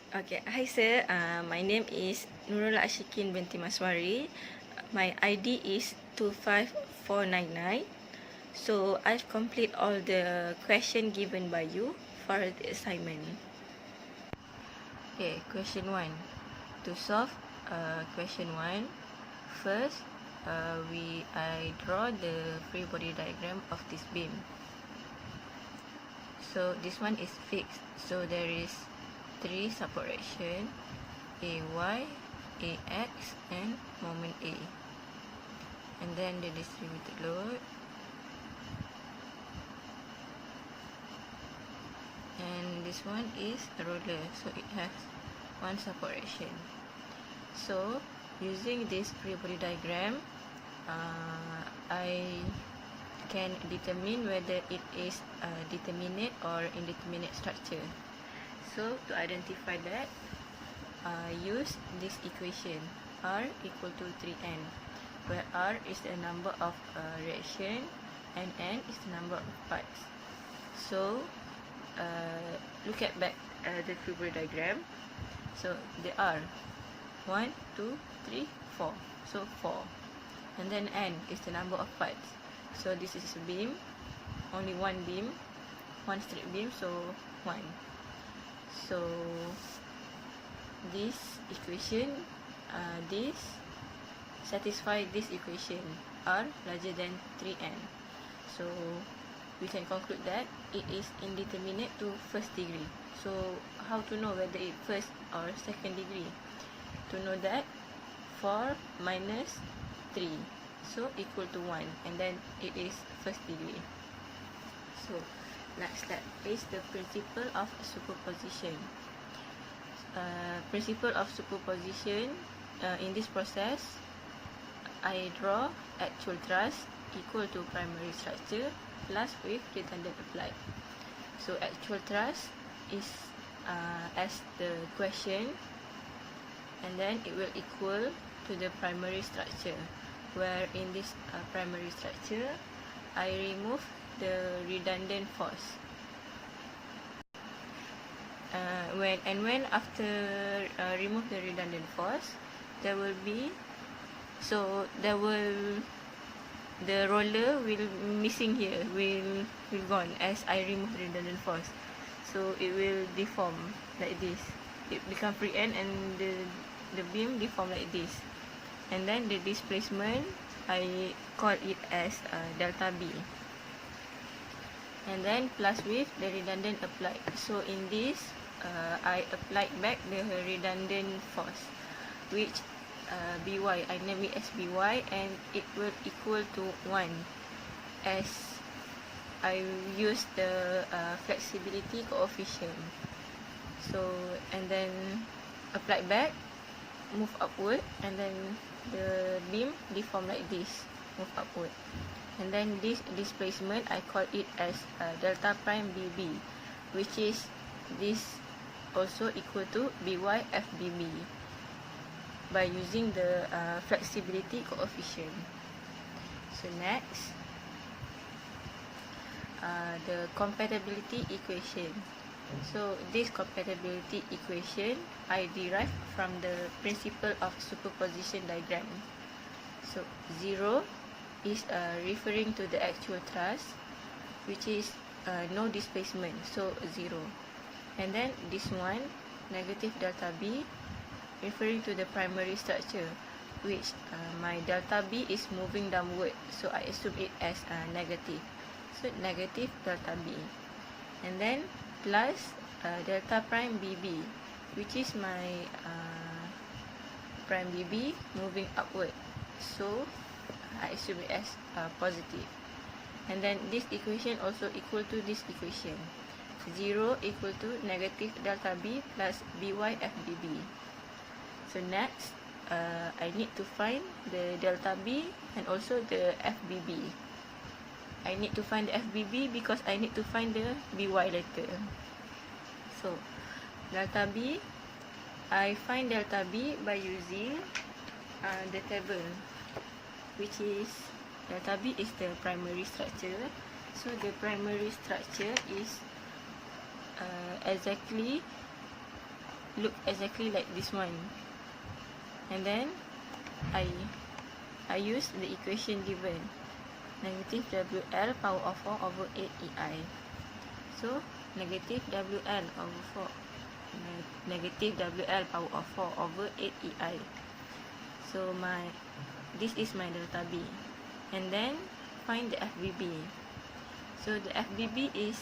Okay, hi sir. My name is Nurul Ashikin binti Maswari. My ID is 25499. So I've completed all the question given by you for the assignment. Okay, question 1. To solve question 1, first I draw the free body diagram of this beam. So this one is fixed. So there is 3 support action, AY, AX, and moment A. And then the distributed load. And this one is a roller, so it has 1 support action. So using this free body diagram, I can determine whether it is a determinate or indeterminate structure. So to identify that, use this equation R equal to 3n, where R is the number of reaction and n is the number of parts. So look at back the free body diagram. So there are 1, 2, 3, 4. So 4. And then n is the number of parts. So this is a beam, only one beam, one straight beam, so 1. So this equation, this satisfy this equation, R larger than 3n. So we can conclude that it is indeterminate to first degree. So how to know whether it first or second degree? To know that 4 minus 3, so equal to 1, and then it is first degree. So next step is the principle of superposition. Principle of superposition, in this process, I draw actual thrust equal to primary structure plus with redundant applied. So actual thrust is as the question, and then it will equal to the primary structure, where in this primary structure I remove the redundant force. When after remove the redundant force, there will be, the roller will missing here, will gone as I remove the redundant force. So it will deform like this. It become free end and the beam deform like this. And then the displacement, I call it as delta B. And then plus with the redundant applied. So in this, I applied back the redundant force, which By, I name it as By, and it will equal to 1 as I use the flexibility coefficient. So, and then applied back, move upward, and then the beam deform like this, move upward. And then this displacement, I call it as delta prime BB, which is this also equal to By FBB by using the flexibility coefficient. So next, the compatibility equation. So this compatibility equation I derive from the principle of superposition diagram. So 0 is referring to the actual thrust, which is no displacement, so 0. And then this one, negative delta B, referring to the primary structure, which my delta B is moving downward, so I assume it as negative. So negative delta B. And then plus delta prime BB, which is my prime BB moving upward, so I assume it as positive. And then this equation also equal to this equation. 0 equal to negative delta B plus By FBB. So next, I need to find the delta B and also the FBB. I need to find the FBB because I need to find the By later. So delta B, I find delta B by using the table, which is delta B is the primary structure. So the primary structure is exactly look exactly like this one. And then I use the equation given, negative WL power of 4 over 8 EI. So negative WL over 4, negative WL power of 4 over 8 EI. So this is my delta B. And then find the FBB. So the FBB is,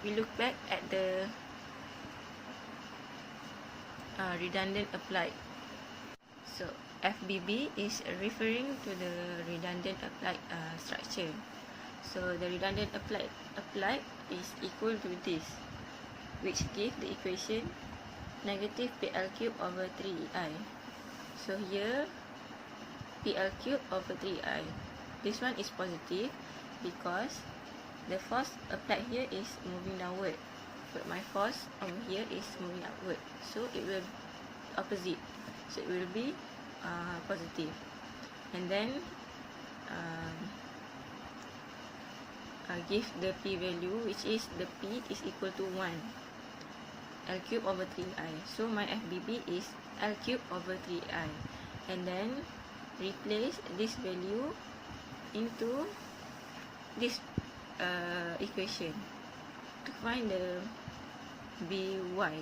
we look back at the redundant applied. So FBB is referring to the redundant applied structure. So the redundant applied is equal to this, which gives the equation negative PL cube over 3EI. So here PL cube over 3EI. This one is positive because the force applied here is moving downward, but my force over here is moving upward. So it will be opposite. So it will be positive. And then give the P value, which is the P is equal to 1 L cube over 3I. So my FBB is L cube over 3I. And then replace this value into this equation to find the BY,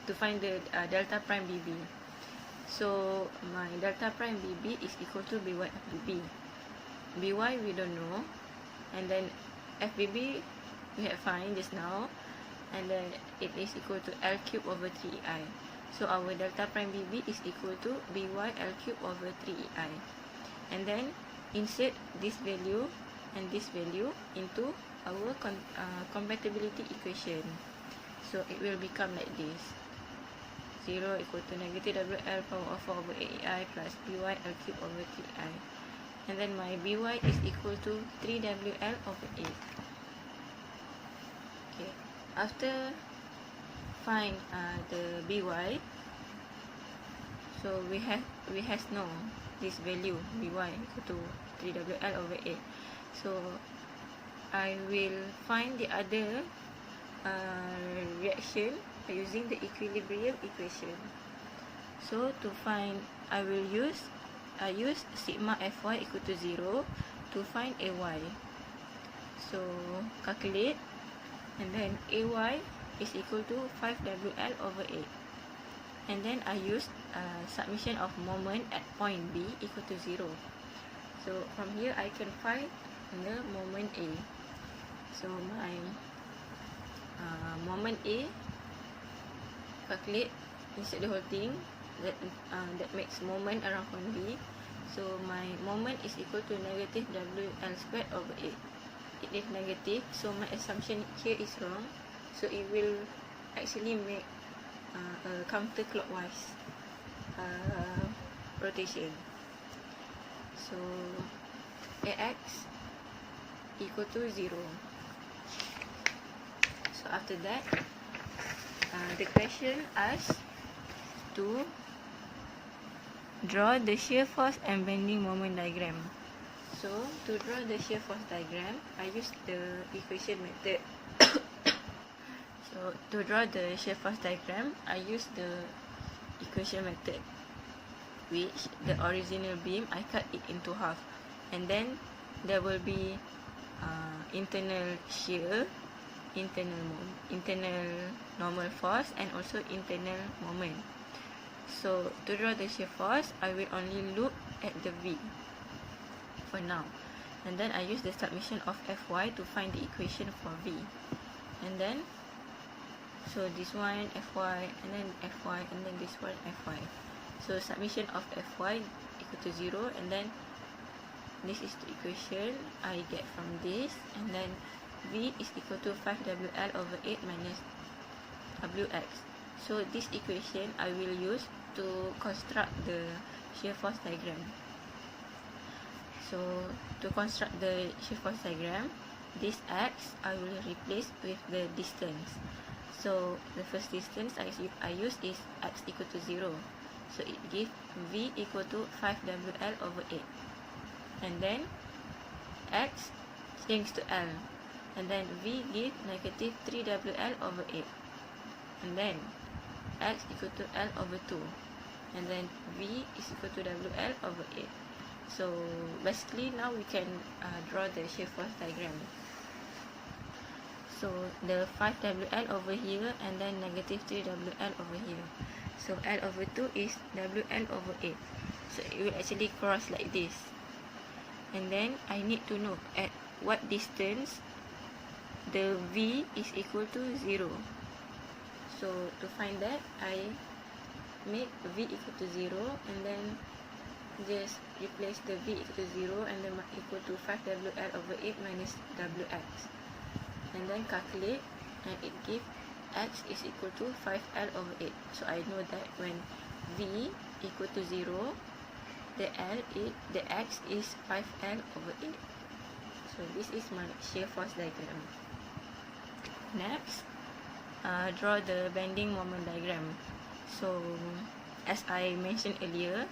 to find the delta prime BB. So my delta prime BB is equal to BY FBB. BY we don't know, and then FBB we have find just now, and then it is equal to L cube over 3EI. So our delta prime BB is equal to BY L cube over 3EI. And then insert this value and this value into our compatibility equation. So it will become like this: 0 equal to negative WL power of 4 over 8EI plus BY L cube over 3I. And then my BY is equal to 3WL over 8. Okay. After find the BY, so we has no this value BY equal to 3WL over 8. So I will find the other reaction by using the equilibrium equation. So to find, I use sigma Fy equal to 0 to find Ay. So calculate, and then Ay is equal to 5WL over 8. And then I use submission of moment at point B equal to 0. So from here I can find the moment A. So my moment A, calculate, insert the whole thing that makes moment around point B. So my moment is equal to negative WL squared over 8. It is negative, so my assumption here is wrong. So it will actually make a counterclockwise rotation. So AX equal to 0. So after that, the question asks to draw the shear force and bending moment diagram. So to draw the shear force diagram, I use the equation method. So to draw the shear force diagram, I use the equation method, which the original beam I cut it into half, and then there will be internal shear, internal normal force, and also internal moment. So to draw the shear force, I will only look at the V for now, and then I use the submission of Fy to find the equation for V. And then so this one Fy, and then Fy, and then this one Fy. So submission of Fy equal to 0, and then this is the equation I get from this, and then V is equal to 5WL over 8 minus WX. So this equation I will use to construct the shear force diagram. So to construct the shear force diagram, this X I will replace with the distance. So the first distance I use is X equal to 0. So it gives V equal to 5WL over 8. And then X changes to L. And then V gives negative 3WL over 8. And then x equal to L over 2, and then V is equal to WL over 8. So basically now we can draw the shear force diagram. So the 5WL over here, and then negative 3WL over here. So L over 2 is WL over 8. So it will actually cross like this. And then I need to know at what distance the V is equal to 0. So to find that, I make V equal to 0, and then just replace the V equal to 0 and then equal to 5WL over 8 minus WX. And then calculate, and it gives x is equal to 5L over 8. So I know that when V equal to 0, the x is 5L over 8. So this is my shear force diagram. Next, draw the bending moment diagram. So as I mentioned earlier,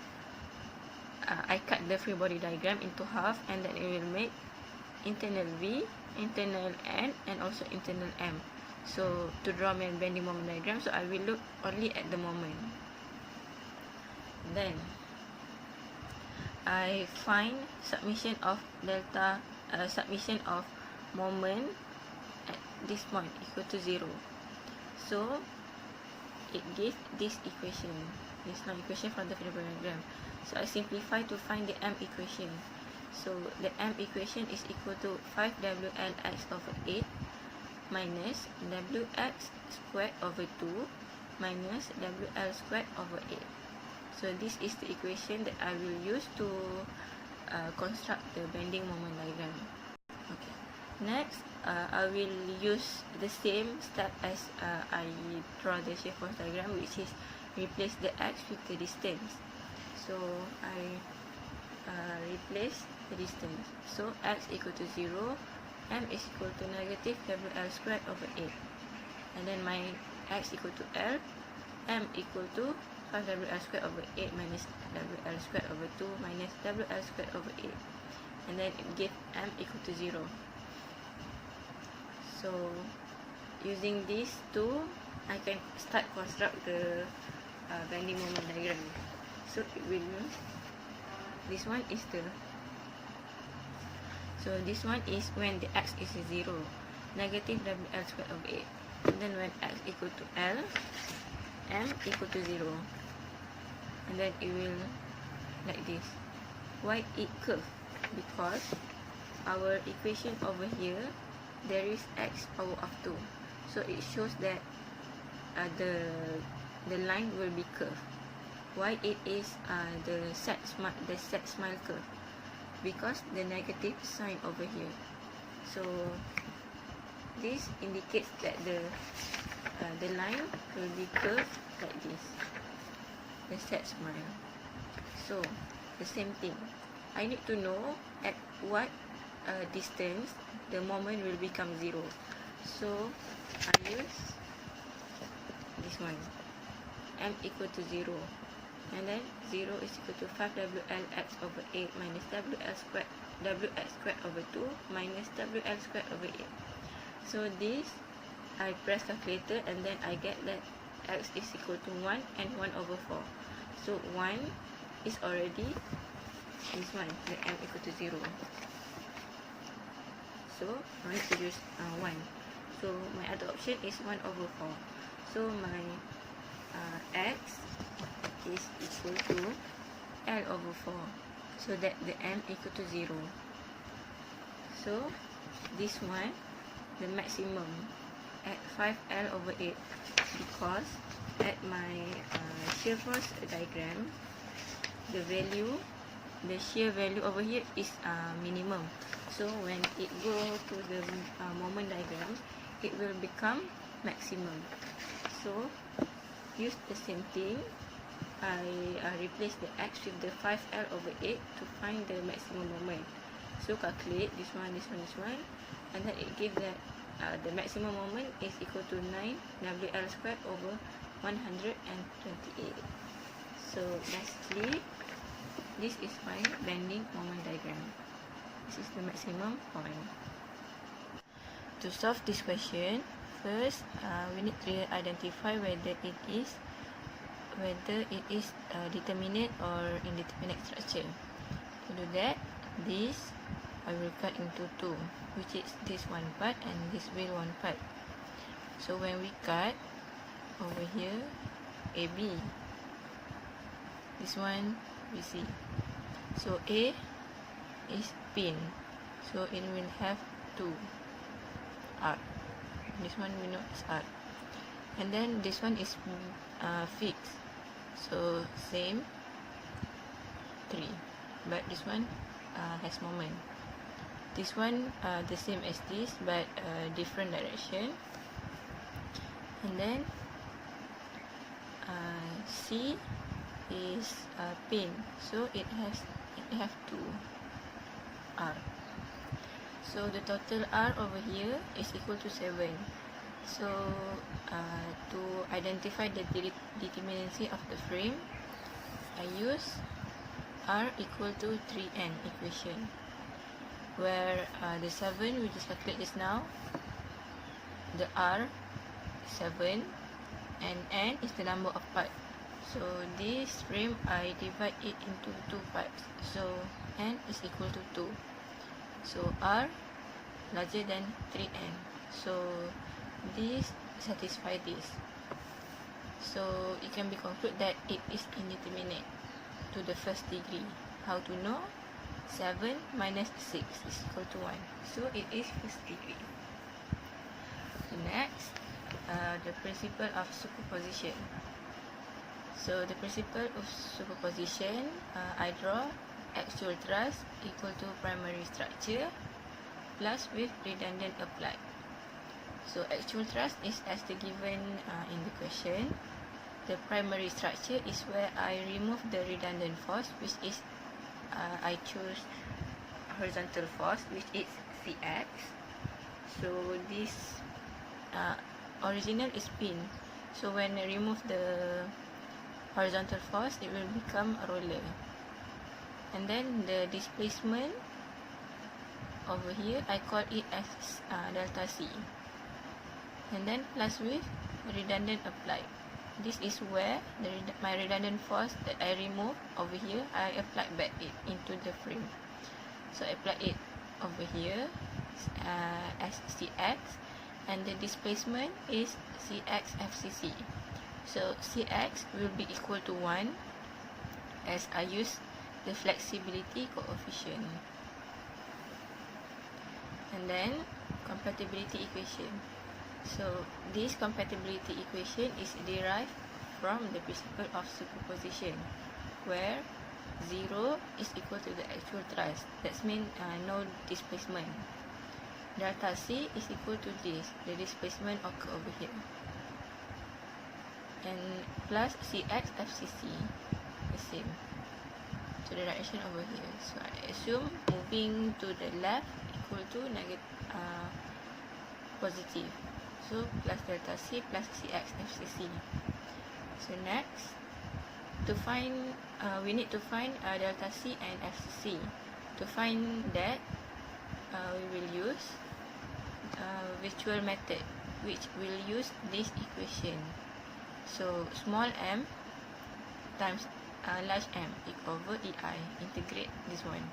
I cut the free body diagram into half, and then it will make internal V, internal N, and also internal M. So to draw my bending moment diagram, so I will look only at the moment. Then I find submission of moment at this point equal to 0. So it gives this equation. This is my equation from the free body diagram. So I simplify to find the M equation. So the M equation is equal to 5WLX over 8 minus WX squared over 2 minus WL squared over 8. So this is the equation that I will use to construct the bending moment diagram. Okay. Next, I will use the same step as I draw the shear force diagram, which is replace the x with the distance. So I replace the distance. So x equal to 0, M is equal to negative WL squared over 8. And then my x equal to L, M equal to 5WL squared over 8 minus WL squared over 2 minus WL squared over 8. And then it gives M equal to 0. So using these two, I can start construct the bending moment diagram. So it will, this one is this one is when the x is 0, negative WL squared over 8. And then when x equal to L, M equal to 0. And then it will like this. Why it curve? Because our equation over here, there is x power of 2. So it shows that the line will be curved. Why it is the set smile curve? Because the negative sign over here. So this indicates that the line will be curved like this, the set smile. So the same thing, I need to know at what distance the moment will become 0. So I use this one, M equal to 0, and then 0 is equal to 5WLX over 8 minus WX squared over 2 minus WL squared over 8. So this, I press calculator, and then I get that x is equal to 1 and 1 over 4. So 1 is already this one, the M equal to 0. So I need to use 1. So my other option is 1 over 4. So my x is equal to L over 4. So that the M equal to 0. So this one, the maximum at 5L over 8, because at my shear force diagram, the shear value over here is minimum. So when it go to the moment diagram, it will become maximum. So use the same thing. I replace the x with the 5L over 8 to find the maximum moment. So calculate this one, and then it gives that the maximum moment is equal to 9 WL squared over 128. So basically, this is my bending moment diagram. This is the maximum point. To solve this question, first we need to identify whether it is whether it is a determinate or indeterminate structure. To do that, this I will cut into two, which is this one part and this will one part. So when we cut over here, AB, this one BC. So A is pin, so it will have two arc. This one we know is arc, and then this one is fixed, so same 3, but this one has moment. This one the same as this, but different direction. And then C is pin, so it have two R. So the total R over here is equal to 7. So to identify the determinacy of the frame, I use R equal to 3n equation, where the 7 we just calculate just now, the R is 7 and n is the number of parts. So this frame I divide it into two parts, so n is equal to 2. So R larger than 3n, so this satisfy this. So it can be concluded that it is indeterminate to the first degree. How to know? 7 minus 6 is equal to 1. So it is first degree. Next, the principle of superposition. So the principle of superposition, I draw actual truss equal to primary structure plus with redundant applied. So actual truss is as the given in the question. The primary structure is where I remove the redundant force, which is I choose horizontal force, which is Cx. So this original is pin. So when I remove the horizontal force, it will become a roller. And then the displacement over here, I call it as delta C. And then plus with redundant applied. This is where my redundant force that I remove over here, I apply back it into the frame. So I apply it over here as Cx, and the displacement is Cx FCC. So Cx will be equal to 1 as I use the flexibility coefficient. And then compatibility equation. So this compatibility equation is derived from the principle of superposition, where 0 is equal to the actual truss. That means no displacement. Delta C is equal to this, the displacement occur over here. And plus Cx FCC, the same. So the direction over here. So I assume moving to the left equal to positive. So plus delta C plus Cx FCC. So next, to find we need to find delta C and FCC. To find that, we will use virtual method, which will use this equation. So small m times large M over EI, integrate this one.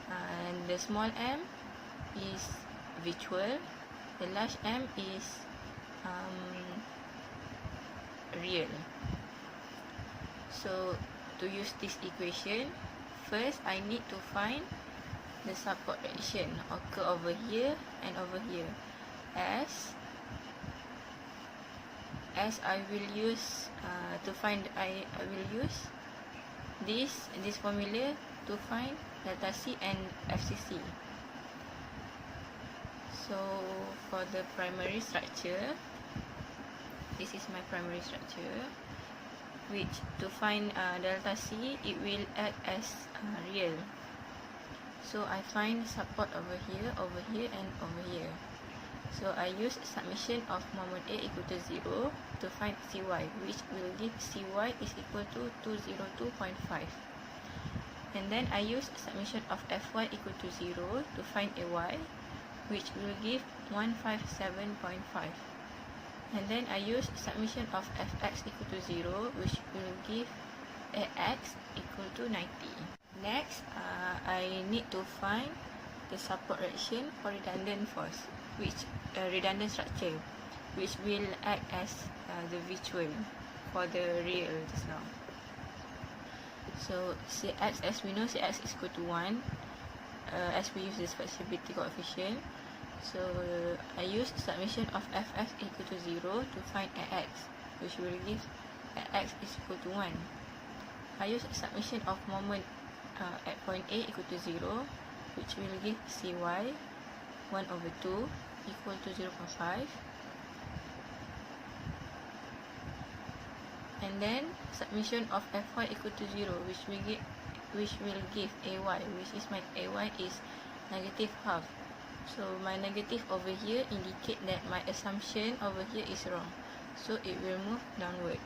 And the small m is virtual, the large M is real. So to use this equation, first I need to find the support reaction occur over here and over here, as I will use to find I will use this formula to find delta C and FCC. So for the primary structure, this is my primary structure, which to find delta C, it will act as real. So I find support over here, and over here. So I use summation of moment A equal to 0 to find Cy, which will give Cy is equal to 202.5. And then I use summation of Fy equal to 0 to find Ay, which will give 157.5. And then I use summation of fx equal to 0, which will give ax equal to 90. Next, I need to find the support reaction for redundant force, which redundant structure, which will act as the virtual for the real just now. So Cx, as we know, Cx is equal to 1, as we use this flexibility coefficient. So I use summation of fx equal to 0 to find ax, which will give ax is equal to 1. I use summation of moment at point A equal to 0, which will give cy 1/2 equal to 0.5. And then summation of fy equal to 0, which will give ay, which is my ay is negative half. So my negative over here indicate that my assumption over here is wrong, so it will move downward.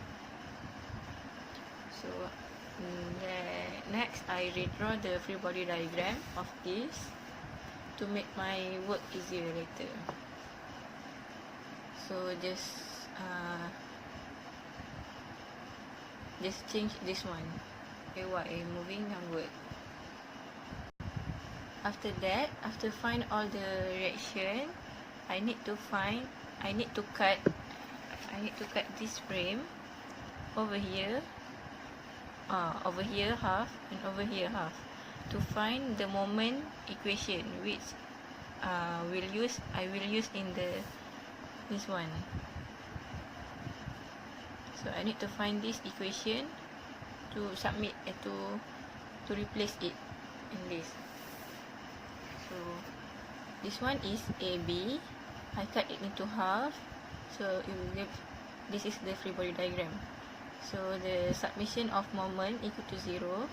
So next, I redraw the free body diagram of this to make my work easier later. So just change this one, ay moving downward. After that, after find all the reaction, I need to cut this frame over here half and over here half to find the moment equation, which I will use in this one. So I need to find this equation to submit to replace it in this. So this one is AB. I cut it into half, so it will give, this is the free body diagram. So the submission of moment equal to 0,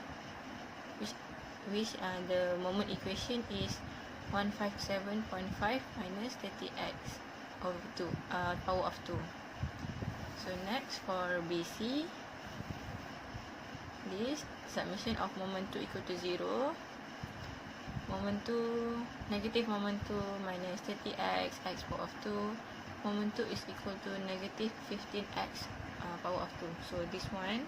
which the moment equation is 157.5 minus 30x over 2, power of 2. So next, for BC, this submission of moment 2 equal to 0, moment 2, negative moment 2 minus 30x, x power of 2, moment 2 is equal to negative 15x power of 2. So this one,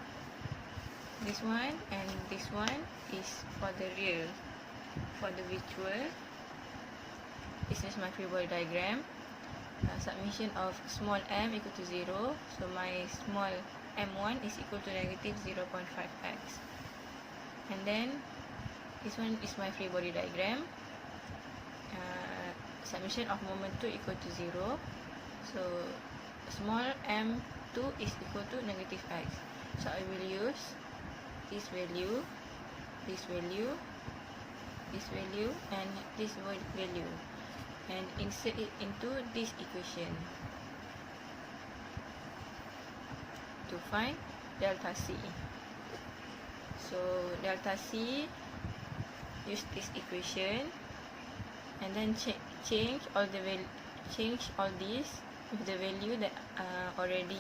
and this one is for the real. For the virtual, this is my free body diagram. Submission of small m equal to 0, so my small m1 is equal to negative 0.5x. And then this one is my free body diagram. Submission of moment 2 equal to 0, so small m2 is equal to negative x. So I will use this value, this value, this value, and this value, and insert it into this equation to find delta C. So delta C, use this equation, and then change all this with the value that already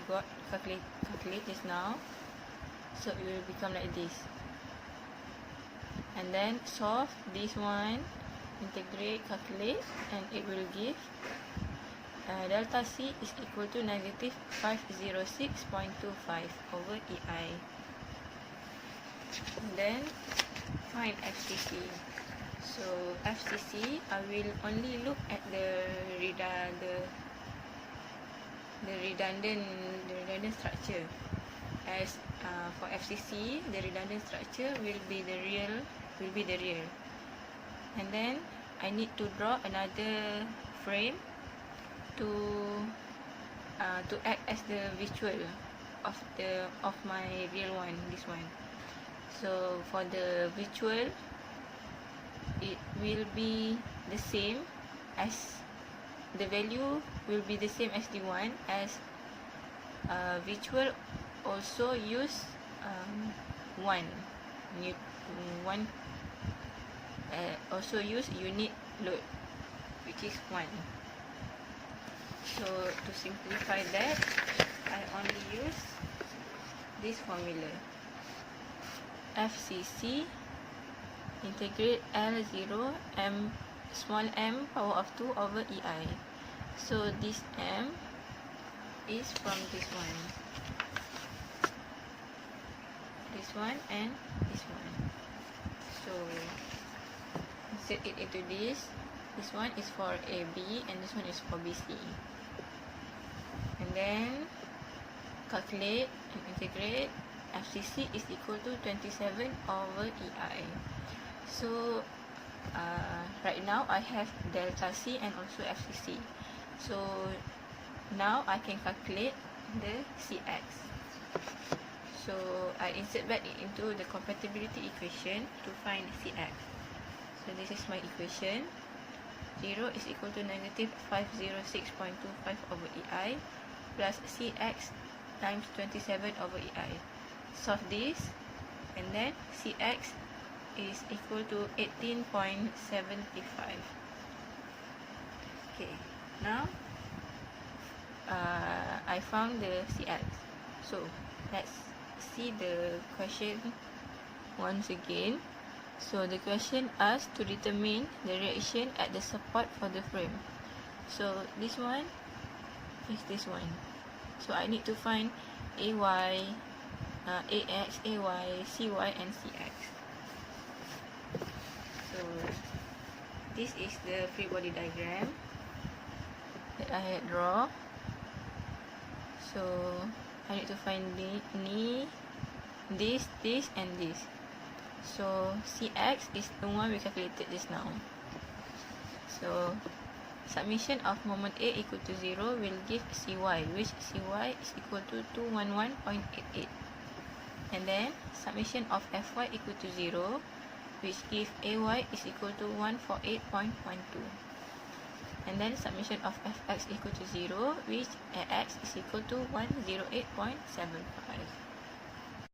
got calculate this now. So it will become like this, and then solve this one, integrate, calculate, and it will give delta C is equal to negative 506.25 over EI. And then find FCC. So FCC, I will only look at the redundant structure. As for FCC, the redundant structure will be the real. And then I need to draw another frame to act as the virtual of my real one, this one. So for the virtual, it will be the same as the value will be the same as the one, as virtual also use also use unit load, which is 1. So to simplify that, I only use this formula. FCC integrate L0 small m power of 2 over EI. So this m is from this one and this one. So insert it into this. This one is for AB and this one is for BC. And then calculate and integrate. FCC is equal to 27 over EI. So right now I have delta C and also FCC. So now I can calculate the CX. So I insert back into the compatibility equation to find CX. So this is my equation. 0 is equal to negative 506.25 over EI plus CX times 27 over EI. Solve this, and then CX is equal to 18.75. Okay, now I found the CX. So let's see the question once again. So the question asks to determine the reaction at the support for the frame. So this one is this one. So I need to find AY, AX, AY, CY and CX. So this is the free body diagram that I had draw. So I need to find this and this. So CX is the one we calculated just now. So summation of moment A equal to 0 will give CY, which CY is equal to 211.88. And then summation of FY equal to 0, which give AY is equal to 148.12. And then summation of FX equal to 0, which AX is equal to 108.75.